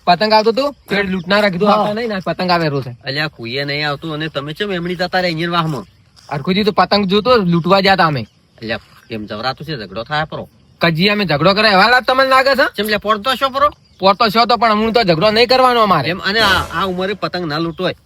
પતંગ આવતો તું લૂંટનારા કીધું આવતા નહીં ને પતંગ આવેલો છે. અલ્યા કુઈએ નહીં આવતું અને તમે ચમ એમની જતા રહ્યા ઇન્જિન વાહમાં. અરખુજી તો પતંગ જોતો લૂંટવા જતા અમે. અલ્યા કેમ જવરાતું છે ઝઘડો થાય પરો કજી અમે ઝઘડો કરે એવા લાગ તમને લાગે છે? ચમ લે પડતો છો પરો પોતો છો તો પણ હું તો ઝઘડો નહીં કરવાનો અમારે. એમ અને આ ઉંમરે પતંગ ના લૂંટવાય.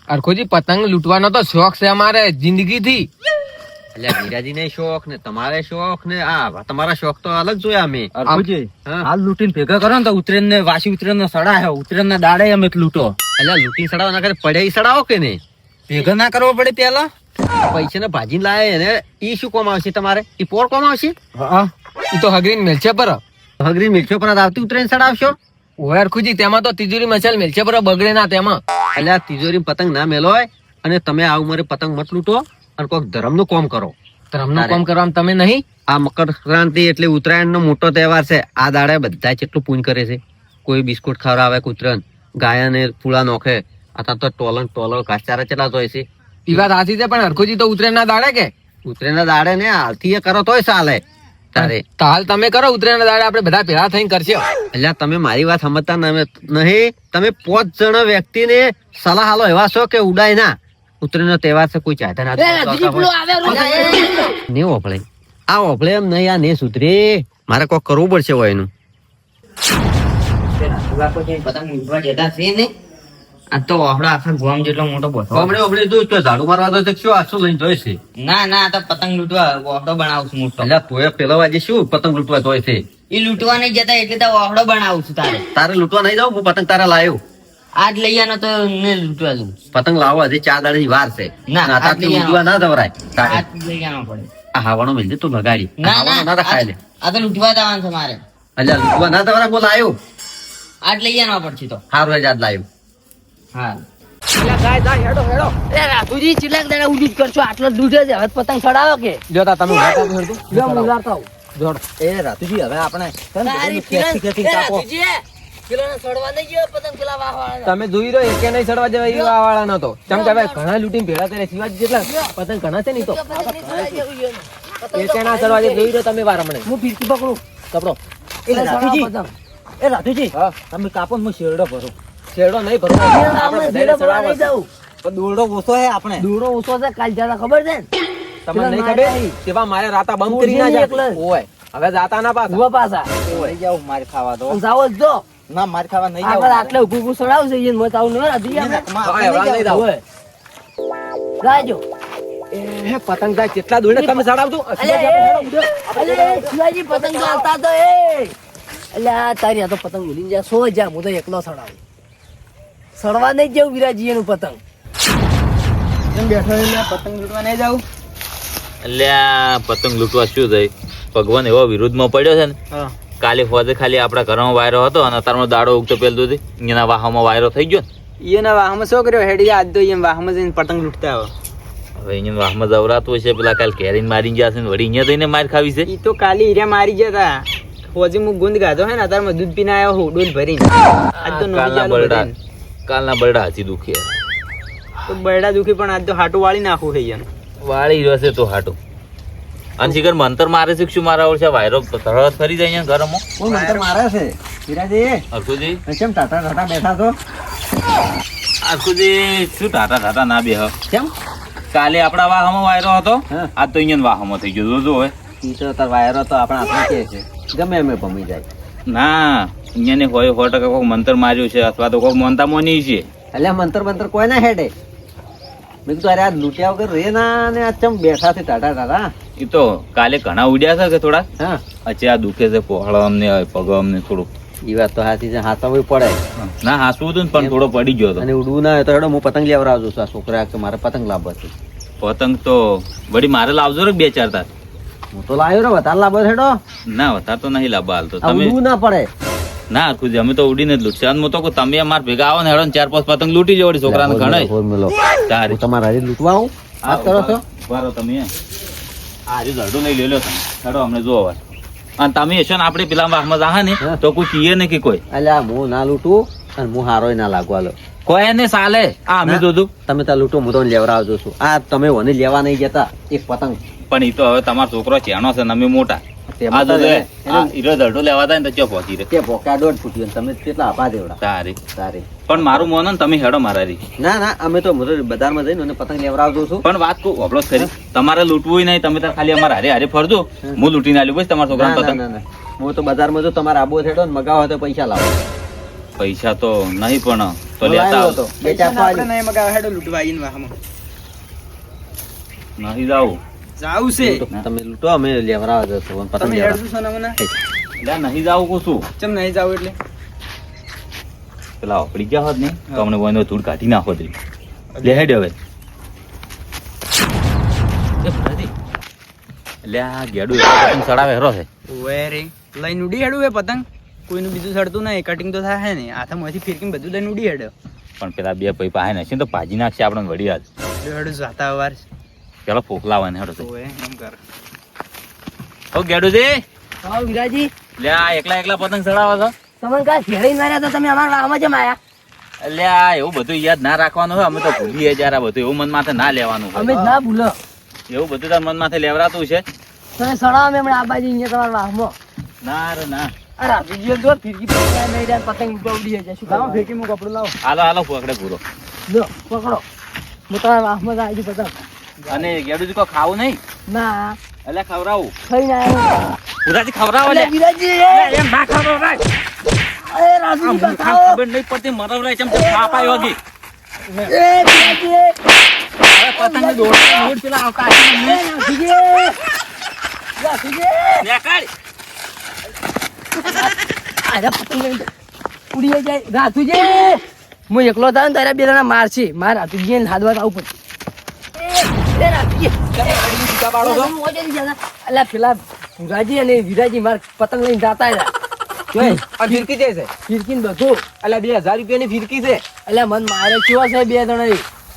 અરખુજી પતંગ લૂંટવાનો તો શોખ છે અમારે જિંદગી થી. એટલે વિરાજી ને શોખ ને તમારે શોખ ને આ તમારા શોખ તો અલગ જોયા અમે. હાલ લૂંટીને ભેગા કરો ને તો ઉતરેન ને વાસી ઉતરેન ને સડા ઉતરેન ના દાડે અમે લૂંટો. એટલે લૂંટી સડાવો ના કરે પડ્યા સડાવો કે નહીં? ભેગા ના કરવો પડે પેલા. પૈસા ને ભાજી લાવે એને ઈ શું કોમ આવશે તમારે? ઈ પોર કોમ આવશે? ઈ તો હગરીન મેલશે પર હગરી મિલશો પર આવતી ઉતરીને સડાવશો. ઓય અરખુજી તેમાં તો તિજોરી મસાલ મેલશે પર બગડે ના તેમાં. એટલે તિજોરી પતંગ ના મેલોય અને તમે આ ઉંમરે પતંગ મત લૂંટો અને કોઈક ધર્મ નું કોમ કરો. ધર્મનું કામ કરવામાં તમે નહીં. આ મકર સંક્રાંતિ એટલે ઉત્તરાયણ નો મોટો તહેવાર છે. આ દાડે બધા કેટલું પૂન કરે છે. કોઈ બિસ્કુટ ખવડાવે કૂતરાને, ગાય ને ફૂલા નોખે. આ તો ટોલર ઘાસચારા ચેટલા જોય છે. ઈ વાત સાચી છે પણ હરખુજી તો ઉતરેણ ના દાડે કે ઉતરેણ ના દાડે ને હાલથી એ કરો તોય ચાલે. તારે તો હાલ તમે કરો ઉતરેણ ના દાડે આપણે બધા ભેગા થઈને કરશે. એટલે તમે મારી વાત સમજતા નહીં. તમે 5 જણા વ્યક્તિને સલાહ આલો એવા છો કે ઉડાય ના. ઉતરેણ નો તહેવાર છે કોઈ ચાહતા ના નહીં ઓફળે. આ ઓફળે એમ નહીં આ ને સુધરે. મારે કોઈ કરવું પડશે હોય એનું. આ તો આપડા આખા ગોમ જેટલો મોટો બોધો. હમણે તું ઝાડુ મારવા તો શું આસો લઈને જોઈ છે? ના ના તો પતંગ લૂંટવા ઓહડો બનાવું મોટો. એટલે તોય પેલો વાજે શું પતંગ લૂંટવા જોઈ છે? એ લૂંટવા નહીં જતા એટલે તો ઓહડો બનાવું છું. તારે લૂંટવા નહીં જાવ? હું પતંગ તારા લાવ્યો. આજ લઈ આનો તો ને લૂંટવા દઉં. પતંગ લાવવા હજી 4 દાડાની વાર છે. ના, લૂંટવા ના જવરાય. આજ લઈ આનો પડે. આ હાવાનો મિલજે તું લગાડી. ના ના ખાઈ લે. આ તો લૂંટવા જવાનું છે મારે. એટલે લૂંટવા ના જવરાય. બોલ આવ્યો. આજ લઈ આનો પડશે તો. હારું જ આજ લાવ્યો. હા રાજુજી ચિલાક દાડા ઉડી કરશો આટલો દૂધ છે હવે પતંગ ચડાવો કે જોતા તમે એ રાતુજી હવે આપણે તમે જોઈ રહ્યો એકે નહીં ચડવા દેવા એ વાળા નતો. ચમ કે ભાઈ ઘણા લૂંટીને ભેળા કરે શિવાજી જેટલા પતંગ ઘણા છે ને તો એકે ના ચડવા દે. જોઈ રહ્યો તમે વાર હમણે હું ફીરકી પકડું કપડો એ રાજુજી તમે કાપો હું શેરડો ભરું. છેડો નહીં ભરવો દોરડો ઓછો છે આપણે. દોરડો ઓછો છે કાલ જરા ખબર છે ને તમને નહીં ખબર તેવા મારે રાતા બંધ કરી ના જાય. ઓય હવે જાતા ના પાછા પાછા લઈ જાવ મારે ખાવા દો. જાવો જ જો ના મારે ખાવા નહીં આપણે આટલે ઉભું ચડાવશે એને મત આવું ન રાધી રાજો હે પતંગ જાય કેટલા દોડે તમે ચડાવજો. શિવાજી પતંગ તો આવતા તો એ એટલે તારી આ તો પતંગ ભૂલી જાય. 100 હું તો એકલો ચડાવું. સડવા નહીં જવું વિરાજી એનું પતંગ. બેઠો પતંગ લૂંટવા નહીં જાવ. એટલે આ પતંગ લૂંટવા શું થાય? ભગવાન એવો વિરુદ્ધમાં પડ્યો છે ને. કાલે ફોજે ખાલી આપણા ઘરમાં વાયરો હતો અને અત્યારમાં દાડો ઉગતો પેલું હતી એના વાહમાં વાયરો થઈ ગયો. એના વાહમાં શું કર્યો હેડી આજ તો એમ વાહમાં જઈને પતંગ લૂંટતા આવે. હવે અહીંયા વાહમાં જવરાતું હશે પેલા કાલ કેરીને મારી ગયા છે ને વળી અહીંયા થઈને માર ખાવી છે. એ તો કાલે હીરા મારી ગયા હતા. ફોજે હું ગુંદ ગાધો હે ને અત્યારમાં દૂધ પીને આવ્યો હું ડોલ ભરીને. આજ તો કાલના બરડા હાથી દુખી તો બરડા દુખી પણ આજ તો હાટું વાળી નાખું છે એને. વાળી રહેશે તો હાટું. અને શિખર મંતર મારે છે શું મારા ઓળશે વાયરો તરત ફરી જાય અહીંયા ઘરમાં. કોણ મંતર મારે છે વિરાજી? અરખુજી કેમ ટાટા બેઠા છો? અરખુજી શું ટાટા ના બે કેમ? કાલે આપડા વાહમાં વાયરો હતો આજ તો અહીંયા વાહમાં થઈ ગયો. જોજો હવે ઈ તો તાર વાયરો તો આપણા હાથમાં કે છે ગમે એમ ભમી જાય. ના અહીંયા હોય 100% કોઈ મંતર માર્યું છે અથવા તો કોઈ મોનતા મોની છે. એટલે મંતર કોઈ ના હેડે. મેં કીધું અરે આ લૂંટ્યા વગર રે ના ને આ ચમ બેઠા છે ટાટા. એ તો કાલે ઘણા ઉડ્યા છે કે થોડા. હા અચ્છા આ દુખે છે પહોળો અમને પગ અમને થોડુંક. એ વાત તો સાચી છે. હાથમાં પડે ના હાસવું હતું ને પણ થોડો પડી ગયો હતો. અને ઉડવું ના હોય તો હેડો હું પતંગ લેવડાવજો છું. આ છોકરા કે મારે પતંગ લાવવા છે. પતંગ તો વળી મારે લાવજો રે 2-4 તાર. હું તો લાવ્યો રે વધારે લાવવો હેડો. ના વધારે તો નહીં લાવવા હાલ તો તમે. ઉડવું ના પડે. ના ખુદ અમે તો ઉડીને જ લૂટશે. હું તો તમે અમાર ભેગા આવો ને હેડો 4-5 પતંગ લૂટી જવો છોકરાને ઘણા. તારી તમારે હારી લૂંટવા આવું વાત કરો છો. બરો તમે આજે ઝડો નહીં લે હેડો અમને જો હવે. અને તમે હશો ને આપણે પેલા વાહમાં જાહે ને તો કોઈ કીએ ને કે કોઈ. અલ્યા હું ના લૂંટું અને હું હારોય ના લાગવા લો. કોઈ એને ચાલે. આ અમે જોધું તમે ત્યાં લૂંટો હું તો લેવડાવજો છું. આ તમે ઓને લેવા નહીં જતા એક પતંગ પણ ઈ તો હવે તમારો છોકરો ચેણો છે ને અમે મોટા તેમાં આ જો તો લે, એને- આ ઈરો દરડો લેવા થાય ને તો ચો પહોંચી રે તે ભોકા 1.5 ફૂટ્યો ને તમે કેટલા આપા દેવડા તારી તારે પણ મારું મોનો ને તમે હેડો મારા રી ના ના અમે તો બજારમાં જઈને અને પતંગ લેવડાવજો છું પણ વાત કહું અબળો ખરી તમારે લૂંટવું નહીં તમે તાર ખાલી અમારા હારે હારે ફરજો હું લૂંટીને આલ્યું બસ તમારા ના, છોકરા ના, પતંગ ના, ના. હું તો બજારમાં જો તમારે આબો થેડો ને મગાવો તો પૈસા લાવો પૈસા તો નહીં પણ તો હું લેતા લાવ્યો આવો. હતો. બે ચાર આપણે પાડી. નહીં મગાવે હેડો લૂંટવા આવીને વાહમાં નહીં જાવું જાવું છે તમે લૂંટો અમે લેવડાવવા જશું અને પતંગ તમે લેવડાવવા. હેડજો છો ને મને એટલે નહીં જાવું કહું છું ચમ નહીં જાવ એટલે પેલા આપડી ગયા હોત ને તો અમને કોઈનો ધૂળ કાઢી નાખો તે લે હેડ હવે એટલે આ ગેડું એટલો પતંગ ચડાવે હેરો છે ઓવે રે લઈને ઉડી હેડું એ પતંગ કોઈનું બીજું સડતું નહીં કટિંગ તો થાય ને હાથમાંથી ફિરકીને બધું લઈને ઉડી હેડો પણ પેલા બે ભાઈ પાસે ને છે ને તો ભાજી નાખશે આપણને વળી હાથ હેડું જાતા વાર પેલા ફોકલાવાને હેડો તો ઓવે એમ કર ઓ ગેડુજી હા વિરાજી લે આ એકલા એકલા પતંગ ચડાવો છો તમને કાંઈ ઘેરાઈ માર્યા તો તમે અમારા વાહમાં જેમ આયા એટલે આ એવું બધું યાદ ના રાખવાનું હોય અમે તો ભૂલીએ જયારે આ બધું એવું મન માથે ના લેવાનું અમે હોય જ ના ભૂલો એવું બધું તાર મન માથે લેવરાતું છે તમે સડાવો અમે હમણાં આ બાજુ અહીંયા તમારા વાહમાં ના રે ના અરે વિડીયો જો ફિરકી પકડાય નહીં રહ્યા, પતંગ ઉપર ઉડી જાય શું લાવો કરવાનું? ફિરકી હું કપડું લાવો હાલો હાલો પકડે પૂરો લો પકડો હું તમારા વાહમાં જ આવી પતંગ અને ગેડુજી કોઈ ખાવું નહીં ના એટલે ખવડાવું ખાઈને આવ્યો પુરાજી ખવડાવો અલે લે વિરાજી એમ ના ખવડાવ અરે રાજુજી બતાવો ખબર નહીં પડતી મરવરાય ચમ ચમ પાપ આવ્યો ગઈ એ વિરાજી હવે પતંગ દોડ પેલા કાઢી એ રાજુજી રાજુજી નેકાળ અરે પતંગ લઈને ઉડી જાય રાજુજી હું એકલો થાય ને તારા બે જણા મારશે માર રાજુજી ને હાથવા આવું પડે એ રાજુજી અલ્યા પેલા પુરાજી અને વિરાજી માર પતંગ લઈને જાતા રહ્યા આ ફિરકી જે છે ફિરકી ને બધું અલ્યા 2000 રૂપિયાની ફિરકી છે અલ્યા મન મારે કેવા છે બે જણા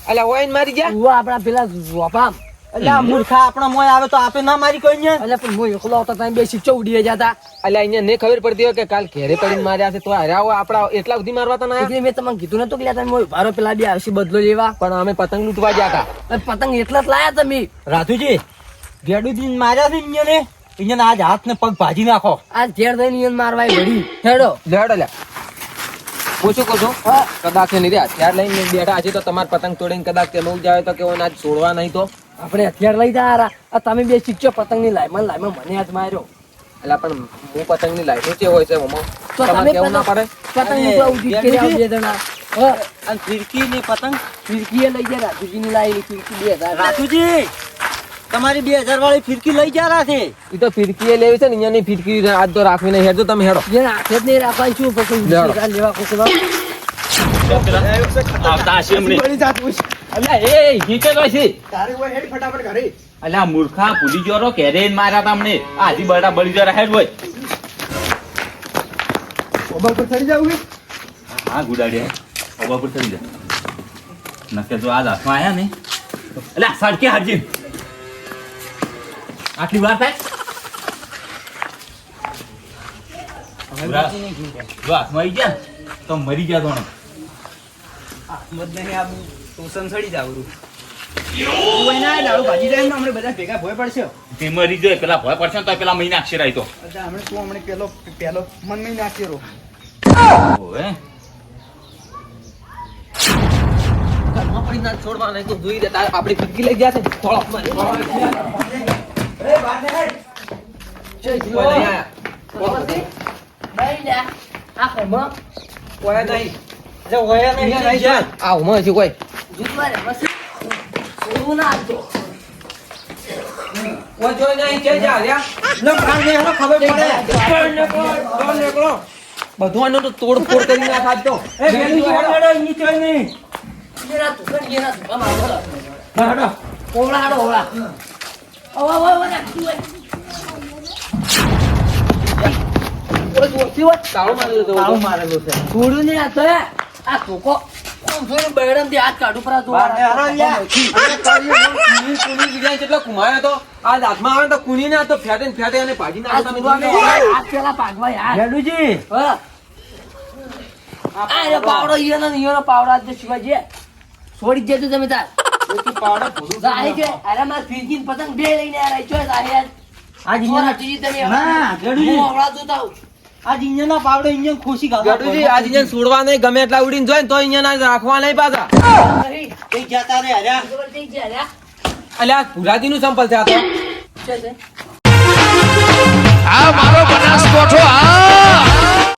અલ્યા ઓય મારી ગયા ઉવા આપણા પેલા જોપામ અલ્યા મૂર્ખા આપણા મોય આવે તો આપે ના મારી કોઈ ને અલ્યા પણ હું એકલો હતો ત્યાં બે શિક્ષો ઉડી જતા અલ્યા અહીંયા ને ખબર પડતી હોય કે કાલ ઘેરે પડીને માર્યા છે તો હાર્યા હોય આપડા એટલા સુધી મારવા તો ના એટલે મેં તમને કીધું નતું કે લ્યા તમે ભારો પેલા બે આવશે બદલો લેવા પણ અમે પતંગ લૂંટવા ગયા હતા અને પતંગ એટલા જ લાયા તમે રાજુજી ગેડુજી માર્યા છે અહીંયા અહીંયા આજ હાથ ને પગ ભાજી નાખો આ ઝેર દઈને ઈયન મારવા વળી હેડો લેડો લ્યા પૂછું કહું છું કદાચ નહીં રહ્યા ત્યાર લઈને બેઠા હજી તો તમારે પતંગ તોડીને કદાચ કે બહુ જાય તો કે આજ છોડવા નહીં તો આપણે હથિયાર લઈ જા આ તમે બે શિક્ષો પતંગ ની લાઈમાં મને આજ માર્યો એટલે પણ હું પતંગ ની લાઈનો છે હોય છે મમ્મા તો તમારે તમે કેવું ના પડે પતંગ ઉપર ઉડી કર્યા બે જણા હા અને ફિરકી ની પતંગ ફિરકી લઈ જાય રાજુજી ની લાવી ફિરકી 2000 રાજુજી તમારી 2000 વાળી ફિરકી લઈ ગયા છે એ તો ફિરકી એ લેવી છે ને અહીંયાની ફિરકી આજ તો રાખવી નહીં હેડજો તમે હેડો જેને હાથે જ નહીં રાખવાની શું પતંગ લેવડો. લેવા કોકવા આવતા હશે એમને અલ્યા એ નીચે તો છે અલ્યા મૂર્ખા ભૂલી ગયો રો ઘેરે ઈને માર્યા તા અમને આજી બડા બળી જરા હેડ હોય હા ગુડાડ્યા ઓબા પર ચડી જા નકે જો આજ હાથમાં આયા ને અલ્યા સડકે હાડજી આટલી વાર થાય જો હાથમાં આવી ગયા ને તો મરી ગયા તો મત નહીં આવું ટોસન સડી જાવરું કોઈ ના દારૂ ભાજી જાય ને હમણે બધા ભેગા ભોય પડશે તે મરી જાય પેલા ભય પડશે ને તો પેલા મહિના અક્ષર આવી તો અચ્છા હમણે તું હમણે પેલો મન નહીં નાખ્યો ઓએ ઘરમાં પડી ના છોડવા નહીં તો જોઈ દેતા આપણી ફિરકી લઈ ગયા છે થોડો આ ઉમર છે કોઈ બધું આનો તો તોડફોડ કરી નાખાત તો તાળું મારેલું છે થોડું નહીં આ તો આ કોકો બેડમ થી હાથ કાઢું પર આ કેટલો કુમાયો તો આ હાથમાં આવે તો કુણી ને તો ફેટે ને ફેટે અને ભાજી નાખો તમે હાથ પેલા પાડવા યાર હા આ રે પાવડો ઈયોનો પાવડો આજ શિવાજી છોડી જ જજો તમે તાર જાહે છે અરે માર ફિરકીન પતંગ બે લઈને આ રહી છો જાહે આ જીવન હટી તમે ના, ગડુજી. હું હવળા જોતા હું આ ઇન્જન ના પાવડે ઇન્જન ખુશી ગડુજી આજ અહીંયા છોડવા નહીં ગમે એટલા ઉડીને જોઈ ને તો અહીંયા રાખવા નહીં પાછા નહીં કઈ જતા રે હર્યા ખબર થઈ છે અરે અલ્યા ભુરાજી નું સંપલ છે આ તો છે આ મારો બનાસકોઠો આ